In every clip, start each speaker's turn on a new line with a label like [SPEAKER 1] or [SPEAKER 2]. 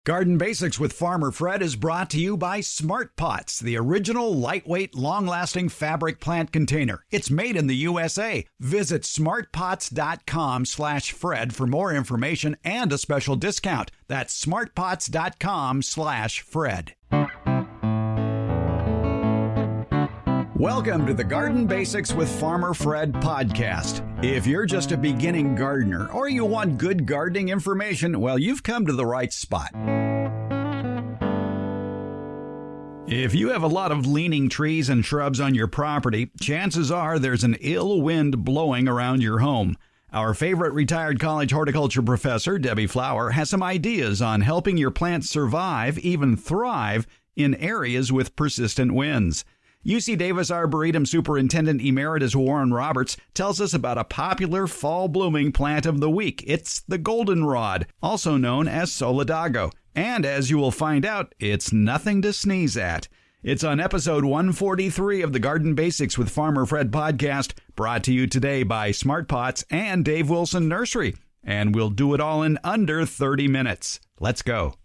[SPEAKER 1] Garden Basics with Farmer Fred is brought to you by Smart Pots, the original lightweight, long-lasting fabric plant container. It's made in the USA. Visit smartpots.com/Fred for more information and a special discount. That's smartpots.com/Fred. Welcome to the Garden Basics with Farmer Fred podcast. If you're just a beginning gardener or you want good gardening information, well, you've come to the right spot. If you have a lot of leaning trees and shrubs on your property, chances are there's an ill wind blowing around your home. Our favorite retired college horticulture professor, Debbie Flower, has some ideas on helping your plants survive, even thrive, in areas with persistent winds. UC Davis Arboretum Superintendent Emeritus Warren Roberts tells us about a popular fall blooming plant of the week. It's the Goldenrod, also known as Solidago. And as you will find out, it's nothing to sneeze at. It's on episode 143 of the Garden Basics with Farmer Fred podcast, brought to you today by Smart Pots and Dave Wilson Nursery. And we'll do it all in under 30 minutes. Let's go.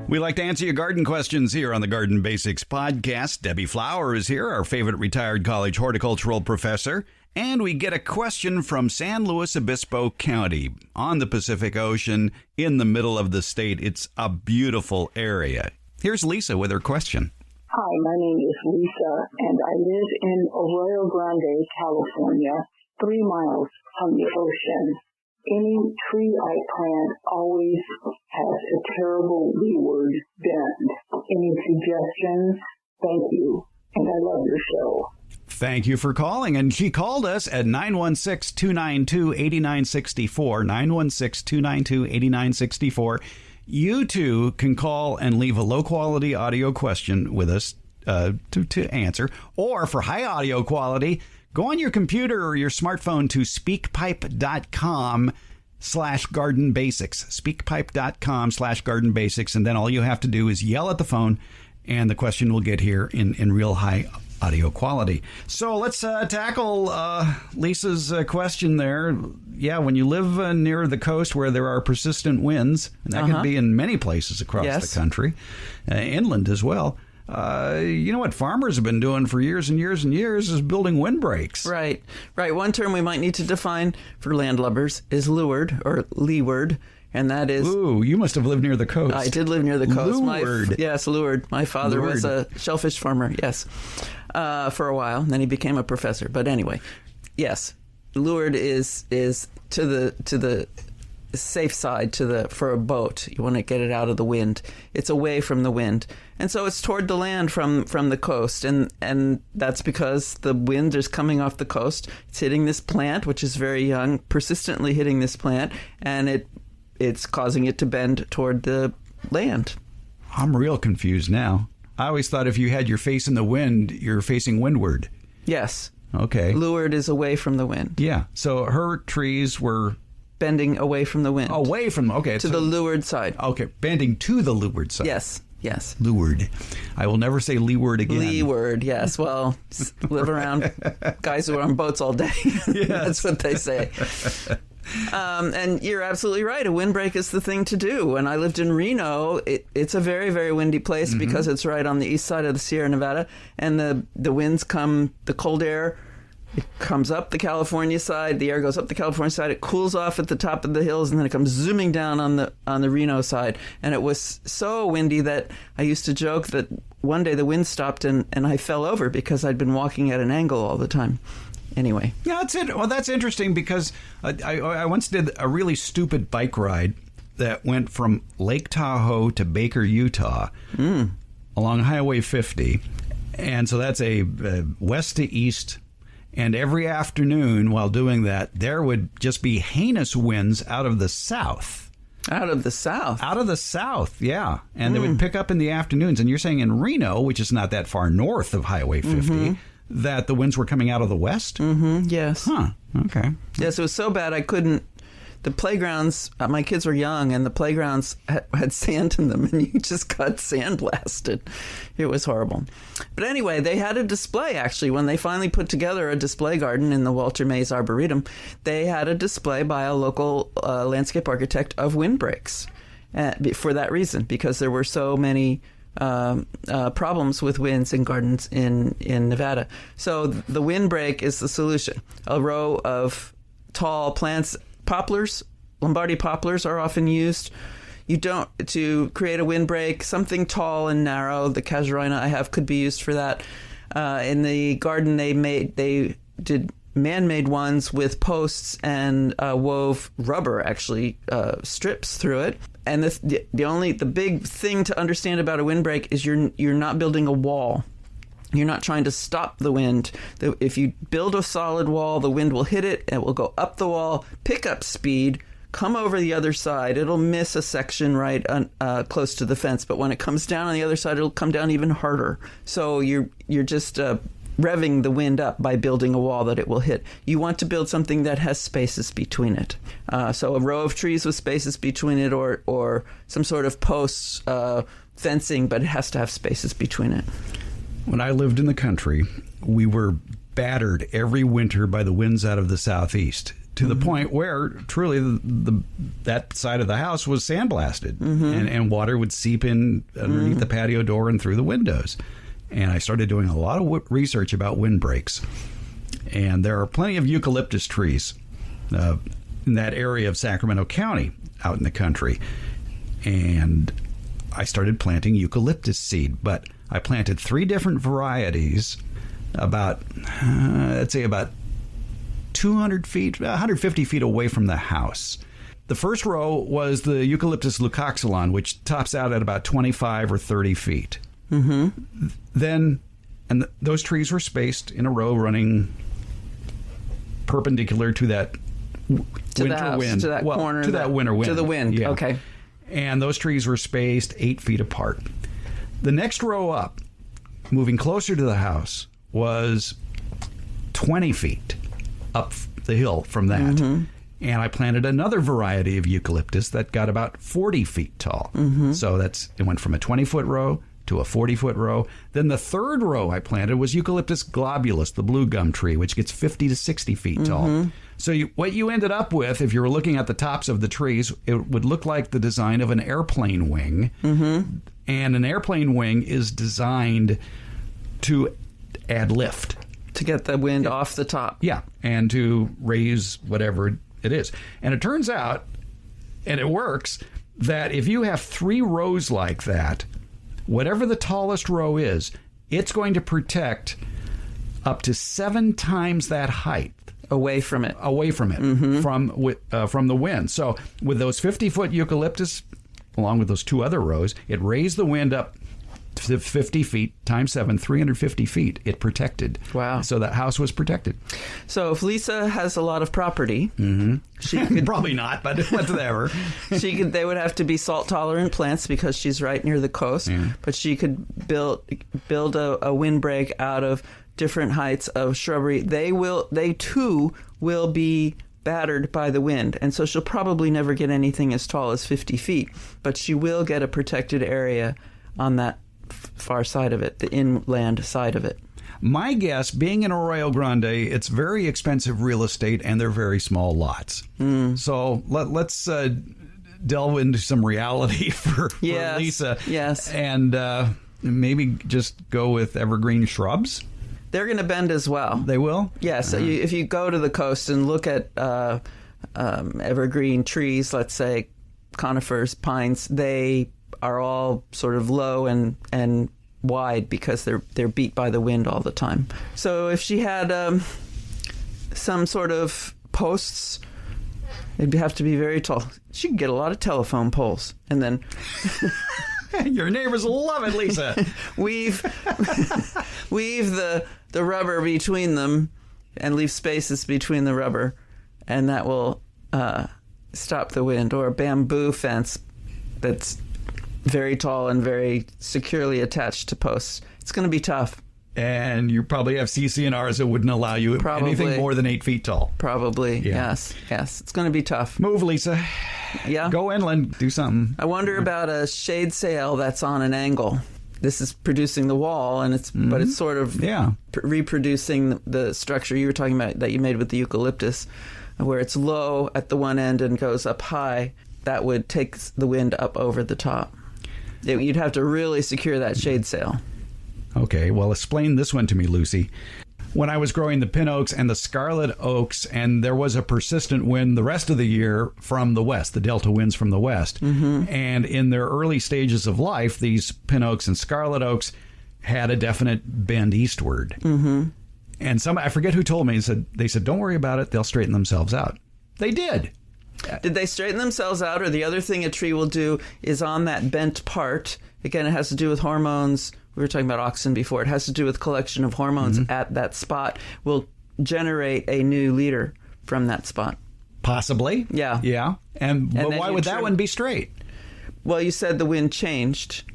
[SPEAKER 1] We like to answer your garden questions here on the Garden Basics podcast. Debbie Flower is here, our favorite retired college horticultural professor. And we get a question from San Luis Obispo County on the Pacific Ocean in the middle of the state. It's a beautiful area. Here's Lisa with her question.
[SPEAKER 2] Hi, my name is Lisa, and I live in Arroyo Grande, California, 3 miles from the ocean. Any tree I plant always has a terrible leeward bend. Any suggestions? Thank you, and I love your show.
[SPEAKER 1] Thank you for calling. And she called us at 916-292-8964, 916-292-8964. You too can call and leave a low-quality audio question with us to answer. Or for high audio quality, go on your computer or your smartphone to speakpipe.com/garden basics, speakpipe.com/garden basics. And then all you have to do is yell at the phone and the question will get here in real high audio quality. So let's tackle Lisa's question there. Yeah, when you live near the coast where there are persistent winds, and that could be in many places across the country, inland as well. You know what farmers have been doing for years and years and years is building windbreaks.
[SPEAKER 3] Right. One term we might need to define for landlubbers is leeward or leeward, and that is...
[SPEAKER 1] Ooh, you must have lived near the coast.
[SPEAKER 3] I did live near the coast.
[SPEAKER 1] Leeward.
[SPEAKER 3] Yes, leeward. My father was a shellfish farmer, yes, for a while. And then he became a professor. But anyway, yes, leeward is to the safe side for a boat. You want to get it out of the wind. It's away from the wind. And so it's toward the land from the coast. And that's because the wind is coming off the coast. It's hitting this plant, which is very young, persistently hitting this plant, and it's causing it to bend toward the land.
[SPEAKER 1] I'm real confused now. I always thought if you had your face in the wind, you're facing windward.
[SPEAKER 3] Yes.
[SPEAKER 1] Okay.
[SPEAKER 3] Leeward is away from the wind.
[SPEAKER 1] Yeah. So her trees were...
[SPEAKER 3] bending away from the wind.
[SPEAKER 1] Away from, okay.
[SPEAKER 3] To the leeward side.
[SPEAKER 1] Okay, bending to the leeward side.
[SPEAKER 3] Yes.
[SPEAKER 1] Leeward. I will never say leeward again.
[SPEAKER 3] Leeward, yes. Well, live around guys who are on boats all day. Yes. That's what they say. And you're absolutely right. A windbreak is the thing to do. When I lived in Reno, it's a very, very windy place because it's right on the east side of the Sierra Nevada. And the winds come, the cold air, it comes up the California side. The air goes up the California side. It cools off at the top of the hills, and then it comes zooming down on the Reno side. And it was so windy that I used to joke that one day the wind stopped and I fell over because I'd been walking at an angle all the time. Anyway. Yeah,
[SPEAKER 1] that's it. Well, that's interesting because I once did a really stupid bike ride that went from Lake Tahoe to Baker, Utah, along Highway 50. And so that's a west to east. And every afternoon while doing that, there would just be heinous winds out of the south.
[SPEAKER 3] Out of the south?
[SPEAKER 1] Out of the south, yeah. And they would pick up in the afternoons. And you're saying in Reno, which is not that far north of Highway 50, that the winds were coming out of the west?
[SPEAKER 3] Yes.
[SPEAKER 1] Huh. Okay.
[SPEAKER 3] Yes, it was so bad I couldn't the playgrounds, my kids were young, and the playgrounds had sand in them, and you just got sandblasted. It was horrible. But anyway, they had a display, actually. When they finally put together a display garden in the Walter Mays Arboretum, they had a display by a local landscape architect of windbreaks for that reason, because there were so many problems with winds in gardens in Nevada. So the windbreak is the solution. A row of tall plants, poplars, Lombardy poplars are often used. To create a windbreak, something tall and narrow. The casuarina I have could be used for that. In the garden, they did man-made ones with posts and wove rubber, actually, strips through it. And the big thing to understand about a windbreak is you're not building a wall. You're not trying to stop the wind. If you build a solid wall, the wind will hit it, it will go up the wall, pick up speed, come over the other side. It'll miss a section right close to the fence, but when it comes down on the other side, it'll come down even harder. So you're just revving the wind up by building a wall that it will hit. You want to build something that has spaces between it. So a row of trees with spaces between it, or some sort of posts, fencing, but it has to have spaces between it.
[SPEAKER 1] When I lived in the country, we were battered every winter by the winds out of the southeast, to the point where truly that side of the house was sandblasted, and water would seep in underneath the patio door and through the windows. And I started doing a lot of research about windbreaks. And there are plenty of eucalyptus trees in that area of Sacramento County out in the country. And I started planting eucalyptus seed, but I planted 3 different varieties about 200 feet, 150 feet away from the house. The first row was the Eucalyptus leucoxylon, which tops out at about 25 or 30 feet. Then, those trees were spaced in a row running perpendicular to that winter wind.
[SPEAKER 3] To that corner.
[SPEAKER 1] To that winter wind.
[SPEAKER 3] To the wind,
[SPEAKER 1] yeah.
[SPEAKER 3] Okay.
[SPEAKER 1] And those trees were spaced 8 feet apart. The next row up, moving closer to the house, was 20 feet up the hill from that. And I planted another variety of eucalyptus that got about 40 feet tall. So it went from a 20-foot row to a 40-foot row. Then the third row I planted was Eucalyptus globulus, the blue gum tree, which gets 50 to 60 feet tall. So what you ended up with, if you were looking at the tops of the trees, it would look like the design of an airplane wing. And an airplane wing is designed to add lift.
[SPEAKER 3] To get the wind off the top.
[SPEAKER 1] Yeah, and to raise whatever it is. And it turns out, and it works, that if you have 3 rows like that, whatever the tallest row is, it's going to protect up to 7 times that height.
[SPEAKER 3] Away from it.
[SPEAKER 1] From the wind. So with those 50-foot eucalyptus, along with those 2 other rows, it raised the wind up to 50 feet times 7, 350 feet. It protected.
[SPEAKER 3] Wow.
[SPEAKER 1] So that house was protected.
[SPEAKER 3] So if Lisa has a lot of property, she could
[SPEAKER 1] probably not, but whatever.
[SPEAKER 3] They would have to be salt tolerant plants because she's right near the coast. But she could build a windbreak out of different heights of shrubbery. They too will be battered by the wind, and so she'll probably never get anything as tall as 50 feet, but she will get a protected area on that far side of it, the inland side of it.
[SPEAKER 1] My guess, being in Arroyo Grande, it's very expensive real estate, and they're very small lots. So let's delve into some reality for Lisa.
[SPEAKER 3] Yes.
[SPEAKER 1] And maybe just go with evergreen shrubs.
[SPEAKER 3] They're going to bend as well.
[SPEAKER 1] They will?
[SPEAKER 3] Yes. So if you go to the coast and look at evergreen trees, let's say conifers, pines, they are all sort of low and wide because they're beat by the wind all the time. So if she had some sort of posts, it'd have to be very tall. She could get a lot of telephone poles, and then
[SPEAKER 1] your neighbors will love it, Lisa.
[SPEAKER 3] weave the rubber between them and leave spaces between the rubber, and that will stop the wind. Or a bamboo fence that's very tall and very securely attached to posts. It's going to be tough.
[SPEAKER 1] And you probably have CC&Rs that wouldn't allow you anything more than 8 feet tall.
[SPEAKER 3] Probably,
[SPEAKER 1] Yeah.
[SPEAKER 3] yes. It's going to be tough.
[SPEAKER 1] Move, Lisa.
[SPEAKER 3] Yeah.
[SPEAKER 1] Go inland. Do something.
[SPEAKER 3] I wonder about a shade sail that's on an angle. This is producing the wall, and but it's sort of reproducing the structure you were talking about that you made with the eucalyptus, where it's low at the one end and goes up high. That would take the wind up over the top. You'd have to really secure that shade sail.
[SPEAKER 1] Okay, well, explain this one to me, Lucy. When I was growing the pin oaks and the scarlet oaks, and there was a persistent wind the rest of the year from the west, the delta winds from the west. And in their early stages of life, these pin oaks and scarlet oaks had a definite bend eastward. And I forget who told me, they said, don't worry about it, they'll straighten themselves out. They did.
[SPEAKER 3] Did they straighten themselves out? Or the other thing a tree will do is on that bent part, again, it has to do with hormones. We were talking about auxin before. It has to do with collection of hormones at that spot. Will generate a new leader from that spot.
[SPEAKER 1] Possibly.
[SPEAKER 3] Yeah.
[SPEAKER 1] Yeah. But why would that one be straight?
[SPEAKER 3] Well, you said the wind changed.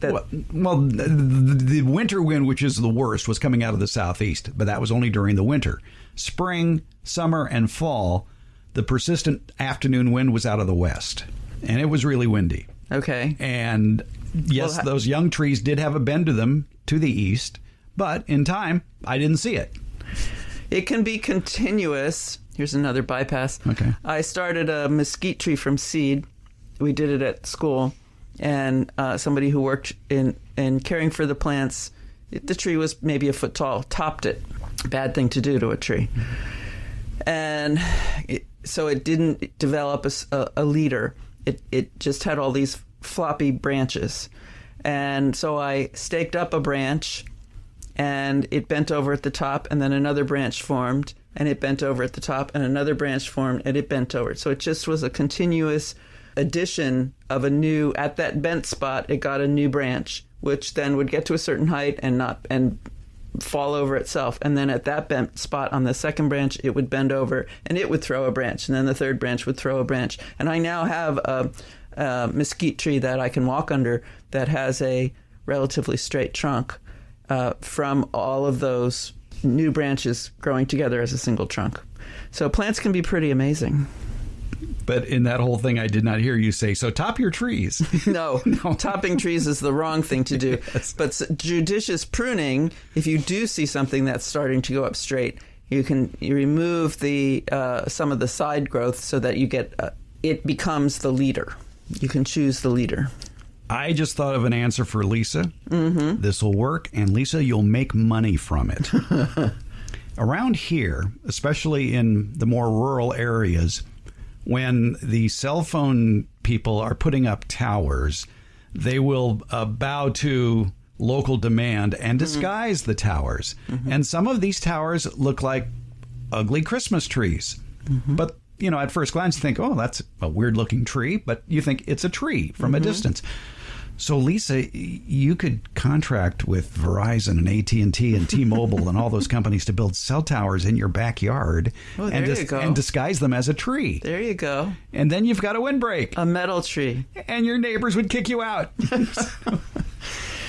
[SPEAKER 1] Well, the winter wind, which is the worst, was coming out of the southeast, but that was only during the winter. Spring, summer, and fall, the persistent afternoon wind was out of the west, and it was really windy.
[SPEAKER 3] Okay.
[SPEAKER 1] And yes, those young trees did have a bend to them to the east, but in time, I didn't see it.
[SPEAKER 3] It can be continuous. Here's another bypass.
[SPEAKER 1] Okay.
[SPEAKER 3] I started a mesquite tree from seed. We did it at school, and somebody who worked in caring for the plants, the tree was maybe a foot tall, topped it. Bad thing to do to a tree. And so it didn't develop a leader. It just had all these floppy branches. And so I staked up a branch, and it bent over at the top, and then another branch formed, and it bent over at the top, and another branch formed, and it bent over. So it just was a continuous addition of at that bent spot, it got a new branch, which then would get to a certain height and fall over itself. And then at that bent spot on the second branch, it would bend over and it would throw a branch. And then the third branch would throw a branch. And I now have a mesquite tree that I can walk under that has a relatively straight trunk from all of those new branches growing together as a single trunk. So plants can be pretty amazing.
[SPEAKER 1] But in that whole thing, I did not hear you say, so top your trees.
[SPEAKER 3] No, topping trees is the wrong thing to do. Yes. But judicious pruning, if you do see something that's starting to go up straight, you remove some of the side growth so that you get it becomes the leader. You can choose the leader.
[SPEAKER 1] I just thought of an answer for Lisa. This will work, and Lisa, you'll make money from it. Around here, especially in the more rural areas, when the cell phone people are putting up towers, they will bow to local demand and disguise the towers. And some of these towers look like ugly Christmas trees. But, at first glance, you think, oh, that's a weird-looking tree. But you think it's a tree from a distance. So, Lisa, you could contract with Verizon and AT&T and T-Mobile and all those companies to build cell towers in your backyard and disguise them as a tree.
[SPEAKER 3] There you go.
[SPEAKER 1] And then you've got a windbreak.
[SPEAKER 3] A metal tree.
[SPEAKER 1] And your neighbors would kick you out.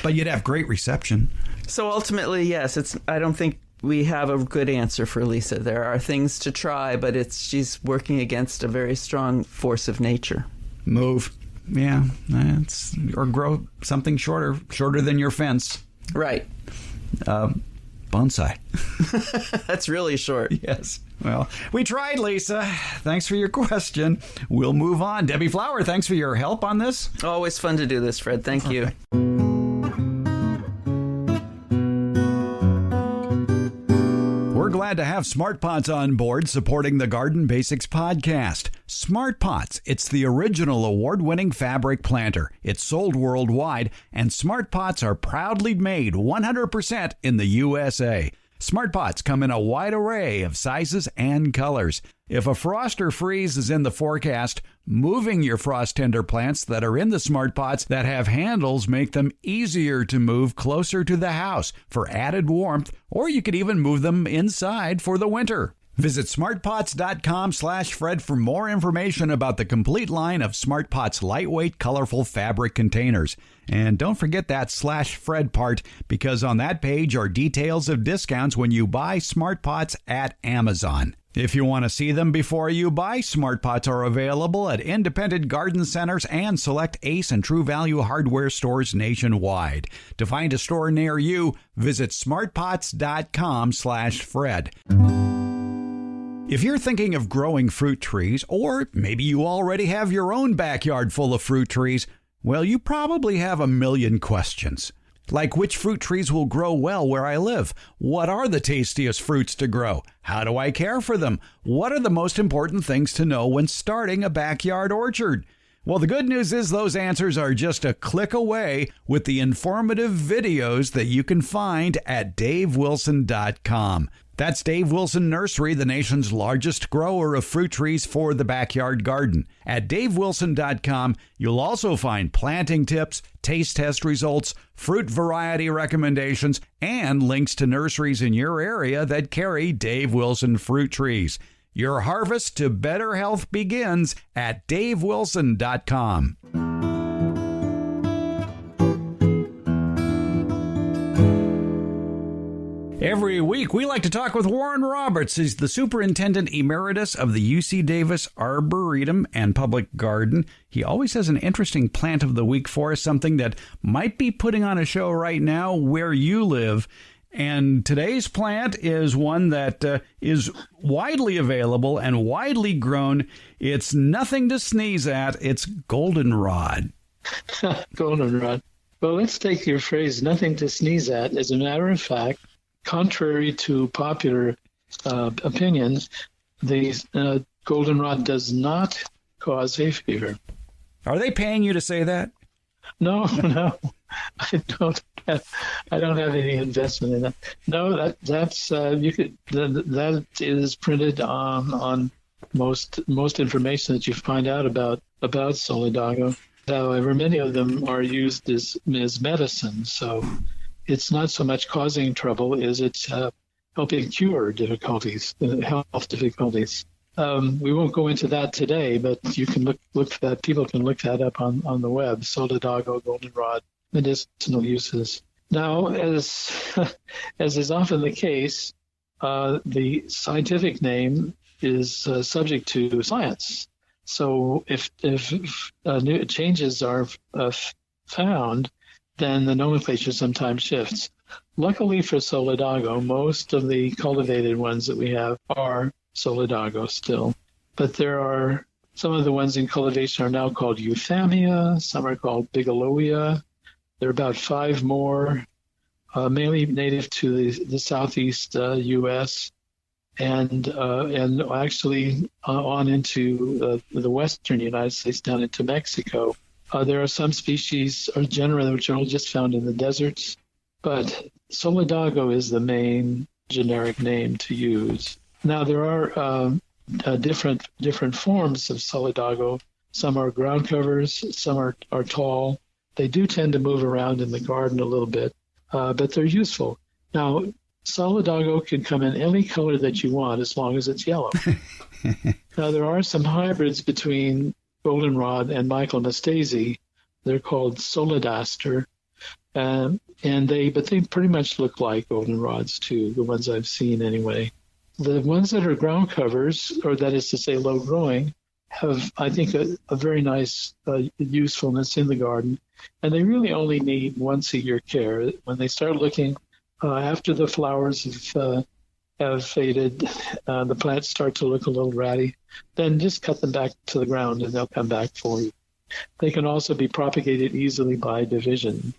[SPEAKER 1] But you'd have great reception.
[SPEAKER 3] So ultimately, yes, I don't think we have a good answer for Lisa. There are things to try, but she's working against a very strong force of nature.
[SPEAKER 1] Move. Yeah, or grow something shorter than your fence.
[SPEAKER 3] Right.
[SPEAKER 1] Bonsai.
[SPEAKER 3] That's really short.
[SPEAKER 1] Yes. Well, we tried, Lisa. Thanks for your question. We'll move on. Debbie Flower, thanks for your help on this.
[SPEAKER 3] Always fun to do this, Fred. Thank you.
[SPEAKER 1] We're glad to have Smart Pots on board supporting the Garden Basics podcast. Smart Pots, it's the original award-winning fabric planter. It's sold worldwide, and Smart Pots are proudly made 100% in the USA. Smart Pots come in a wide array of sizes and colors. If a frost or freeze is in the forecast, moving your frost tender plants that are in the Smart Pots that have handles make them easier to move closer to the house for added warmth, or you could even move them inside for the winter. Visit smartpots.com/Fred for more information about the complete line of SmartPots lightweight, colorful fabric containers. And don't forget that /Fred part, because on that page are details of discounts when you buy SmartPots at Amazon. If you want to see them before you buy, SmartPots are available at independent garden centers and select Ace and True Value hardware stores nationwide. To find a store near you, visit smartpots.com/Fred. If you're thinking of growing fruit trees, or maybe you already have your own backyard full of fruit trees, well, you probably have a million questions. Like, which fruit trees will grow well where I live? What are the tastiest fruits to grow? How do I care for them? What are the most important things to know when starting a backyard orchard? Well, the good news is those answers are just a click away with the informative videos that you can find at davewilson.com. That's Dave Wilson Nursery, the nation's largest grower of fruit trees for the backyard garden. At davewilson.com, you'll also find planting tips, taste test results, fruit variety recommendations, and links to nurseries in your area that carry Dave Wilson fruit trees. Your harvest to better health begins at davewilson.com. Every week, we like to talk with Warren Roberts. He's the Superintendent Emeritus of the UC Davis Arboretum and Public Garden. He always has an interesting plant of the week for us, something that might be putting on a show right now where you live. And today's plant is one that is widely available and widely grown. It's nothing to sneeze at. It's goldenrod.
[SPEAKER 4] Goldenrod. Well, let's take your phrase, nothing to sneeze at. As a matter of fact, contrary to popular opinion, the goldenrod does not cause hay fever.
[SPEAKER 1] Are they paying you to say that?
[SPEAKER 4] No, I don't have any investment in that. No, that's you could that is printed on most information that you find out about Solidago. However, many of them are used as medicine, so it's not so much causing trouble as it's helping cure difficulties, health difficulties. We won't go into that today, but you can look for that. People can look that up on the web. Solidago, goldenrod, medicinal uses. Now, as is often the case, the scientific name is subject to science. So if new changes are found, then the nomenclature sometimes shifts. Luckily for Solidago, most of the cultivated ones that we have are Solidago still. But there are some of the ones in cultivation are now called Euphamia, some are called Bigelowia. There are about 5 more, mainly native to the southeast U.S. and actually on into the western United States, down into Mexico. There are some species, or genera, which are just found in the deserts, but Solidago is the main generic name to use. Now, there are different forms of Solidago. Some are ground covers, some are tall. They do tend to move around in the garden a little bit, but they're useful. Now, Solidago can come in any color that you want as long as it's yellow. Now, there are some hybrids between goldenrod and Michaelmastasi. They're called Solidaster, but they pretty much look like goldenrods too, the ones I've seen anyway. The ones that are ground covers, or that is to say low growing, have, I think, a very nice usefulness in the garden, and they really only need once a year care. When they start looking after the flowers have faded, the plants start to look a little ratty, then just cut them back to the ground and they'll come back for you. They can also be propagated easily by division.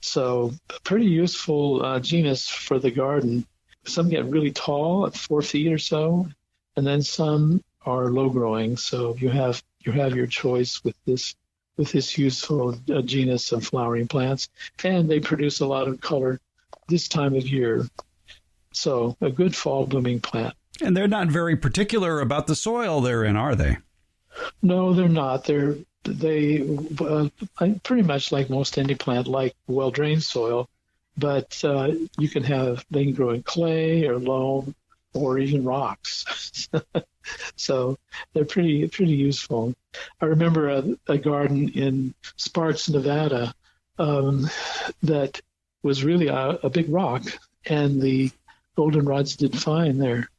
[SPEAKER 4] So a pretty useful genus for the garden. Some get really tall at 4 feet or so, and then some are low growing. So you have your choice with this useful genus of flowering plants, and they produce a lot of color this time of year. So a good fall blooming plant.
[SPEAKER 1] And they're not very particular about the soil they're in, are they?
[SPEAKER 4] No, they're not. They pretty much like most any plant, like well-drained soil, but they can grow in clay or loam or even rocks. So they're pretty useful. I remember a garden in Sparks, Nevada, that was really a big rock, and the goldenrods did fine there.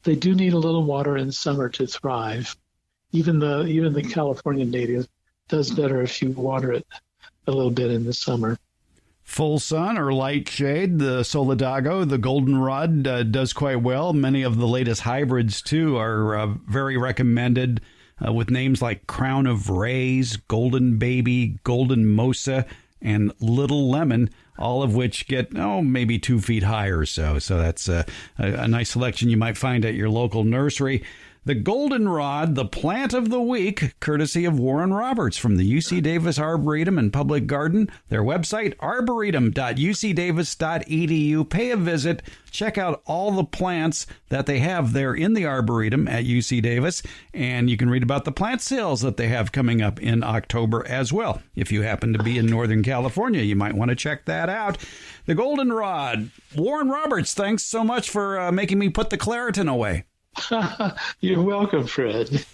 [SPEAKER 4] They do need a little water in summer to thrive. Even the California native does better if you water it a little bit in the summer.
[SPEAKER 1] Full sun or light shade, the Solidago, the goldenrod, does quite well. Many of the latest hybrids, too, are very recommended with names like Crown of Rays, Golden Baby, Golden Mosa, and Little Lemon, all of which get, maybe 2 feet high or so. So that's a nice selection you might find at your local nursery. The Goldenrod, the plant of the week, courtesy of Warren Roberts from the UC Davis Arboretum and Public Garden. Their website, arboretum.ucdavis.edu. Pay a visit. Check out all the plants that they have there in the Arboretum at UC Davis. And you can read about the plant sales that they have coming up in October as well. If you happen to be in Northern California, you might want to check that out. The Goldenrod. Warren Roberts, thanks so much for making me put the Claritin away.
[SPEAKER 4] You're welcome, Fred.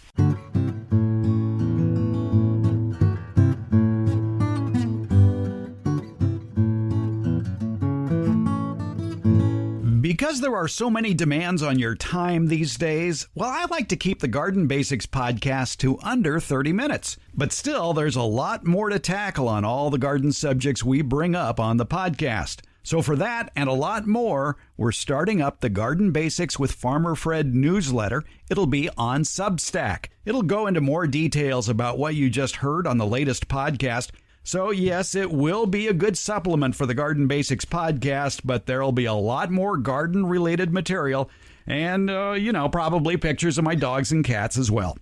[SPEAKER 1] Because there are so many demands on your time these days, I like to keep the Garden Basics podcast to under 30 minutes. But still, there's a lot more to tackle on all the garden subjects we bring up on the podcast. So for that and a lot more, we're starting up the Garden Basics with Farmer Fred newsletter. It'll be on Substack. It'll go into more details about what you just heard on the latest podcast. So yes, it will be a good supplement for the Garden Basics podcast, but there'll be a lot more garden-related material and, probably pictures of my dogs and cats as well.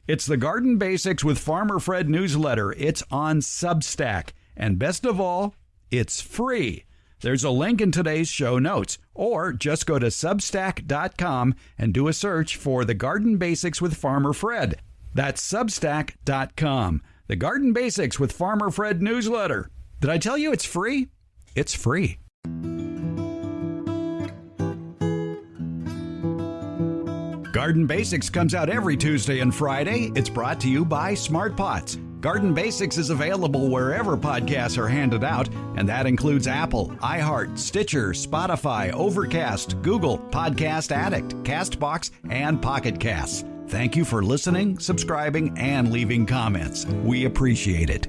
[SPEAKER 1] It's the Garden Basics with Farmer Fred newsletter. It's on Substack. And best of all, it's free. There's a link in today's show notes, or just go to Substack.com and do a search for The Garden Basics with Farmer Fred. That's Substack.com. The Garden Basics with Farmer Fred newsletter. Did I tell you it's free? It's free. Garden Basics comes out every Tuesday and Friday. It's brought to you by Smart Pots. Garden Basics is available wherever podcasts are handed out, and that includes Apple, iHeart, Stitcher, Spotify, Overcast, Google, Podcast Addict, CastBox, and Pocket Casts. Thank you for listening, subscribing, and leaving comments. We appreciate it.